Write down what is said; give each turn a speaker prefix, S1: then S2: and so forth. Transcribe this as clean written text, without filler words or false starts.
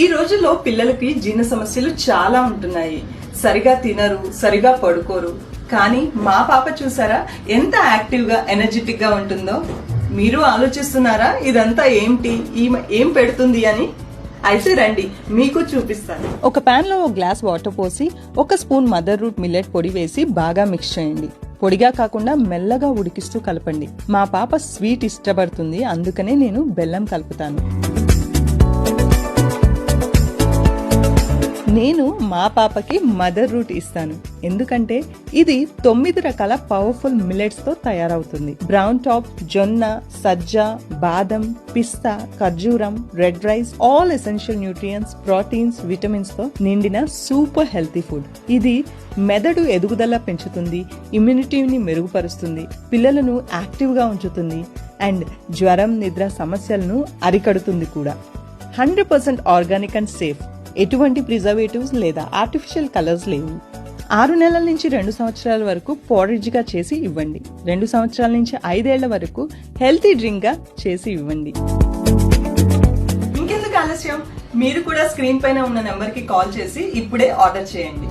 S1: ఈ రోజుల్లో పిల్లలకి జీర్ణ సమస్యలు చాలా ఉంటున్నాయి. సరిగా తినరు, సరిగా పడుకోరు. కానీ మా పాప చూసారా ఎంత యాక్టివ్ గా ఎనర్జెటిక్ గా ఉంటుందో. మీరు ఆలోచిస్తున్నారా ఇదంతా ఏంటి, ఈమె ఏం పెడుతుంది అని? అయితే రండి మీకు చూపిస్తాను. ఒక పాన్ లో 1 గ్లాస్ వాటర్ పోసి 1 స్పూన్ మదర్ రూట్ మిల్లెట్ పొడి వేసి బాగా మిక్స్ చేయండి. పొడిగా కాకుండా మెల్లగా ఉడికిస్తూ కలపండి. మా పాప స్వీట్ ఇష్టపడుతుంది, అందుకనే నేను బెల్లం కలుపుతాను. నేను మా పాపకి మదర్ రూట్ ఇస్తాను, ఎందుకంటే ఇది 9 రకాల పవర్ఫుల్ మిల్లెట్స్ తో తయారవుతుంది. బ్రౌన్ టాప్, జొన్న, సజ్జ, బాదం, పిస్తా, ఖర్జూరం, red rice, all essential nutrients, proteins, vitamins తో నిండిన సూపర్ హెల్తీ ఫుడ్. ఇది మెదడు ఎదుగుదల పెంచుతుంది, ఇమ్యూనిటీని మెరుగుపరుస్తుంది, పిల్లలను యాక్టివ్ గా ఉంచుతుంది అండ్ జ్వరం, నిద్ర సమస్యలను అరికడుతుంది కూడా. 100% ఆర్గానిక్ అండ్ సేఫ్. ఎటువంటి ప్రిజర్వేటివ్స్ లేదా ఆర్టిఫిషియల్ కలర్స్ లేవు. 6 నెలల నుంచి 2 సంవత్సరాల వరకు పోరేజ్ గా చేసి ఇవ్వండి. 2 సంవత్సరాల నుంచి 5 ఏళ్ల వరకు హెల్తీ డ్రింక్ గా చేసి ఇవ్వండి. ఇంకెందుకు ఆలస్యం, మీరు కూడా స్క్రీన్ పైన ఉన్న నెంబర్ కి కాల్ చేసి ఇప్పుడే ఆర్డర్ చేయండి.